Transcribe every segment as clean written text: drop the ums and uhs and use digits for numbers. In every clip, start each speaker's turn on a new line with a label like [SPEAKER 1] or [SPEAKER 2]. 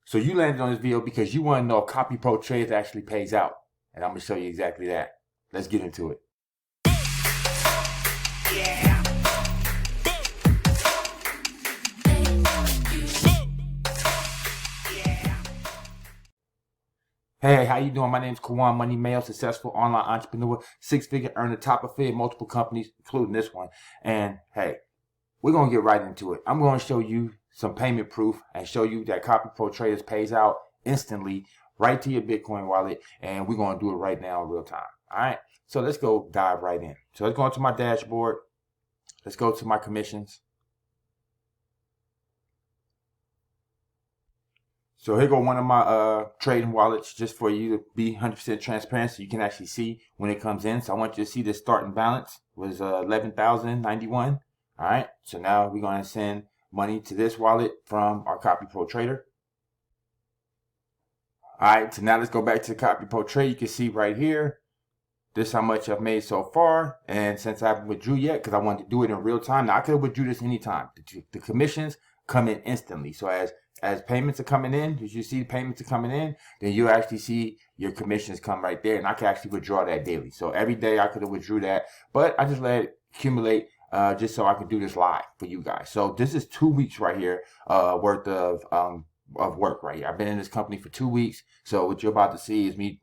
[SPEAKER 1] So you landed on this video because you want to know if Copy Pro Trades actually pays out. And I'm going to show you exactly that. Let's get into it. Yeah. Hey, how you doing? My name is Kawan Money Mayo, successful online entrepreneur, six-figure earner, top affiliate, multiple companies, including this one. And hey, we're going to get right into it. I'm going to show you some payment proof and show you that Copy Pro Traders pays out instantly right to your Bitcoin wallet. And we're going to do it right now in real time. All right. So let's go dive right in. So let's go into my dashboard. Let's go to my commissions. So here go one of my trading wallets just for you to be 100% transparent so you can actually see when it comes in. So I want you to see the starting balance was 11,091. All right. So now we're going to send money to this wallet from our Copy Pro Trader. All right. So now let's go back to the Copy Pro Trade. You can see right here, this is how much I've made so far. And since I haven't withdrew yet, because I wanted to do it in real time. Now I could have withdrew this anytime. The commissions come in instantly. So as payments are coming in, as you see the payments are coming in, then you actually see your commissions come right there. And I can actually withdraw that daily. So every day I could have withdrew that, but I just let it accumulate just so I can do this live for you guys. So this is 2 weeks right here worth of work right here. I've been in this company for 2 weeks. So what you're about to see is me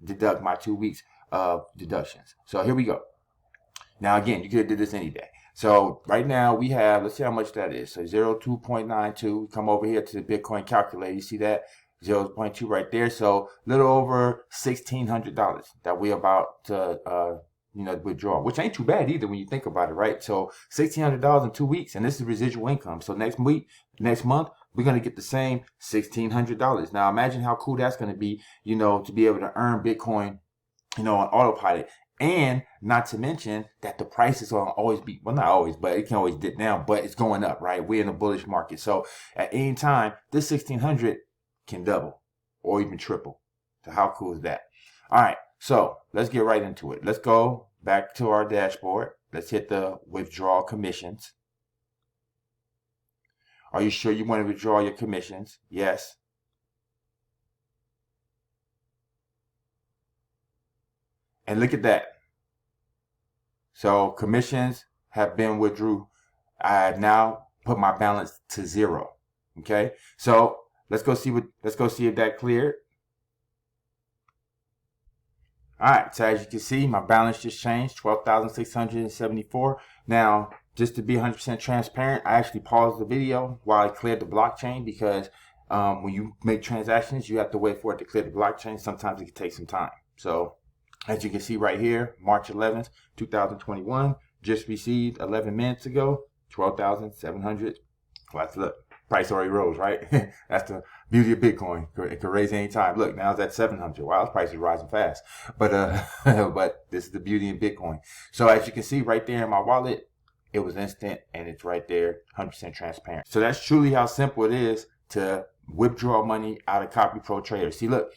[SPEAKER 1] deduct my 2 weeks of deductions. So here we go. Now again, you could have did this any day. So right now we have, let's see how much that is. So 02.92. Come over here to the Bitcoin calculator. You see that 0.2 right there. So a little over $1,600 that we're about to withdraw, which ain't too bad either when you think about it, right? So $1,600 in 2 weeks, and this is residual income. So next month, we're going to get the same $1,600. Now imagine how cool that's going to be, to be able to earn Bitcoin, on autopilot. And not to mention that the price is going to always be, well, not always, but it can always dip down, but it's going up, right? We're in a bullish market. So at any time, this 1,600 can double or even triple. So how cool is that? All right. So let's get right into it. Let's go back to our dashboard. Let's hit the withdraw commissions. Are you sure you want to withdraw your commissions? Yes. And look at that. So commissions have been withdrew. I have now put my balance to 0. Okay. So let's go see if that cleared. All right. So as you can see, my balance just changed, 12,674. Now, just to be 100% transparent, I actually paused the video while I cleared the blockchain because when you make transactions, you have to wait for it to clear the blockchain. Sometimes it can take some time. So as you can see right here, March 11th, 2021, just received 11 minutes ago, 12,700. Well, look, price already rose, right? That's the beauty of Bitcoin. It can raise any time. Look, now it's at 700. Wow, this price is rising fast. But but this is the beauty in Bitcoin. So as you can see right there in my wallet, it was instant and it's right there, 100% transparent. So that's truly how simple it is to withdraw money out of Copy Pro Trader. See, look.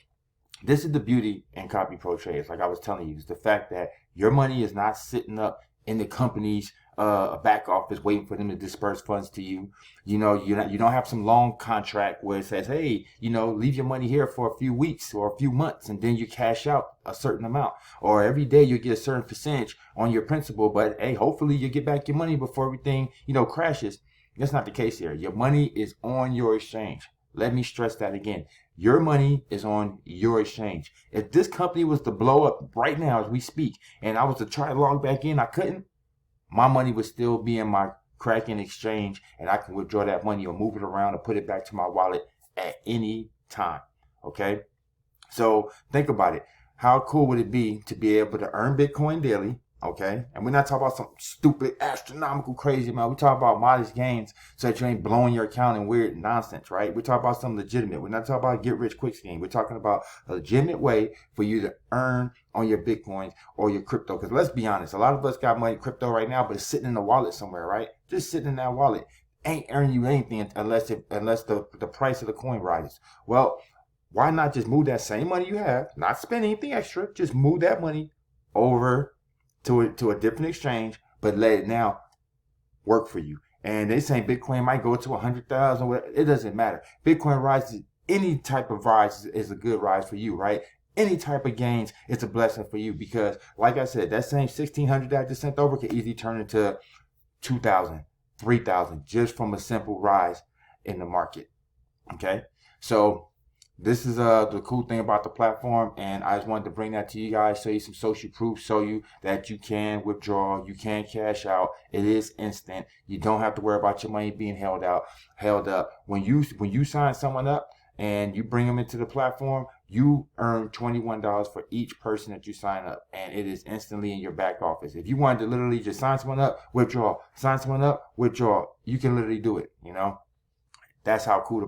[SPEAKER 1] This is the beauty in Copy Pro Traders, like I was telling you, is the fact that your money is not sitting up in the company's back office waiting for them to disperse funds to you. You don't have some long contract where it says, hey, leave your money here for a few weeks or a few months and then you cash out a certain amount. Or every day you get a certain percentage on your principal, but hey, hopefully you get back your money before everything, crashes. That's not the case here. Your money is on your exchange. Let me stress that again. Your money is on your exchange. If this company was to blow up right now as we speak, and I was to try to log back in, I couldn't, my money would still be in my Kraken exchange, and I can withdraw that money or move it around and put it back to my wallet at any time. Okay? So think about it. How cool would it be to be able to earn Bitcoin daily? Okay, and we're not talking about some stupid, astronomical, crazy amount. We're talking about modest gains so that you ain't blowing your account in weird nonsense, right? We're talking about something legitimate. We're not talking about a get-rich-quick scheme. We're talking about a legitimate way for you to earn on your Bitcoins or your crypto. Because let's be honest, a lot of us got money in crypto right now, but it's sitting in the wallet somewhere, right? Just sitting in that wallet. Ain't earning you anything unless the price of the coin rises. Well, why not just move that same money you have, not spend anything extra, just move that money over to a different exchange, but let it now work for you. And they saying Bitcoin might go to 100,000. It doesn't matter. Bitcoin rises any type of rise is a good rise for you, right? Any type of gains, it's a blessing for you because, like I said, that same 1,600 that I just sent over can easily turn into 2,000, 3,000 just from a simple rise in the market. Okay, so this is the cool thing about the platform, and I just wanted to bring that to you guys, show you some social proof, show you that you can withdraw, you can cash out. It is instant. You don't have to worry about your money being held up. When you sign someone up and you bring them into the platform, you earn $21 for each person that you sign up, and it is instantly in your back office. If you wanted to literally just sign someone up, withdraw, sign someone up, withdraw, you can literally do it, you know. That's how cool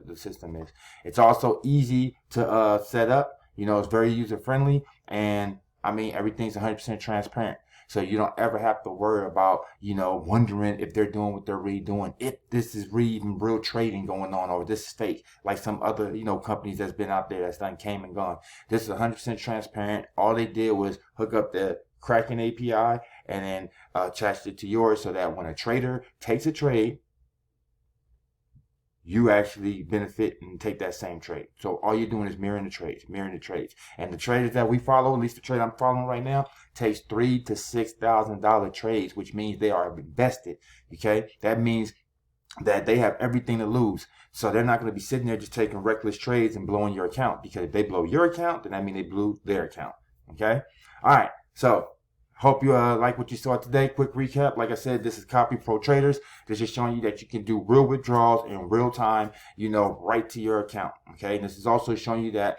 [SPEAKER 1] the system is. It's also easy to set up. You know, it's very user friendly, and I mean everything's 100% transparent. So you don't ever have to worry about, you know, wondering if they're doing what they're really doing, if this is really even real trading going on, or this is fake, like some other, you know, companies that's been out there that's done came and gone. This is 100% transparent. All they did was hook up the Kraken API and then attached it to yours, so that when a trader takes a trade, you actually benefit and take that same trade. So all you're doing is mirroring the trades. And the traders that we follow, at least the trade I'm following right now, takes $3,000 to $6,000 trades, which means they are invested. Okay, that means that they have everything to lose. So they're not going to be sitting there just taking reckless trades and blowing your account, because if they blow your account, then that means they blew their account. Okay, all right. So hope you like what you saw today. Quick recap. Like I said, this is Copy Pro Traders. This is showing you that you can do real withdrawals in real time, you know, right to your account. Okay. And this is also showing you that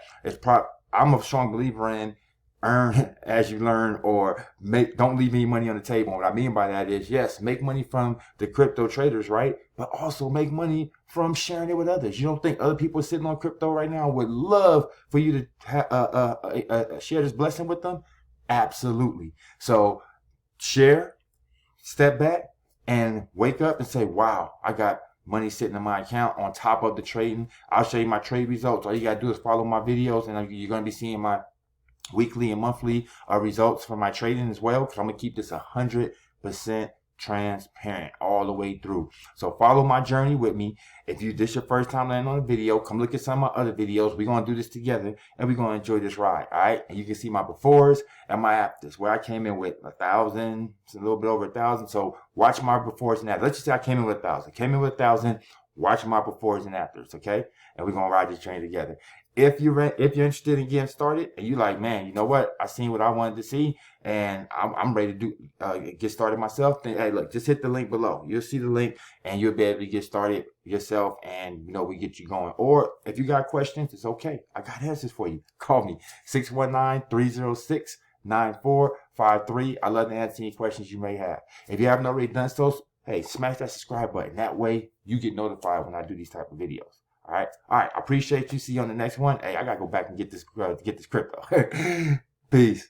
[SPEAKER 1] I'm a strong believer in earn as you learn, or don't leave any money on the table. What I mean by that is, yes, make money from the crypto traders, right? But also make money from sharing it with others. You don't think other people sitting on crypto right now would love for you to share this blessing with them? Absolutely. So share, step back, and wake up and say, wow, I got money sitting in my account on top of the trading. I'll show you my trade results. All you got to do is follow my videos, and you're going to be seeing my weekly and monthly results for my trading as well, because I'm going to keep this 100% transparent all the way through. So follow my journey with me. If this is your first time landing on a video, come look at some of my other videos. We're going to do this together, and we're going to enjoy this ride. All right. And you can see my befores and my afters, where I came in with 1,000, it's a little bit over 1,000. So watch my befores and afters. Let's just say I came in with 1,000. Watch my befores and afters. Okay. And we're going to ride this train together. If you're interested in getting started and you like, man, you know what? I seen what I wanted to see, and I'm ready to get started myself. Then, hey, look, just hit the link below. You'll see the link, and you'll be able to get started yourself, and, you know, we get you going. Or if you got questions, it's okay. I got answers for you. Call me, 619-306-9453. I love to answer any questions you may have. If you haven't already done so, hey, smash that subscribe button. That way you get notified when I do these type of videos. All right. I appreciate you. See you on the next one. Hey, I gotta go back and get this crypto. Peace.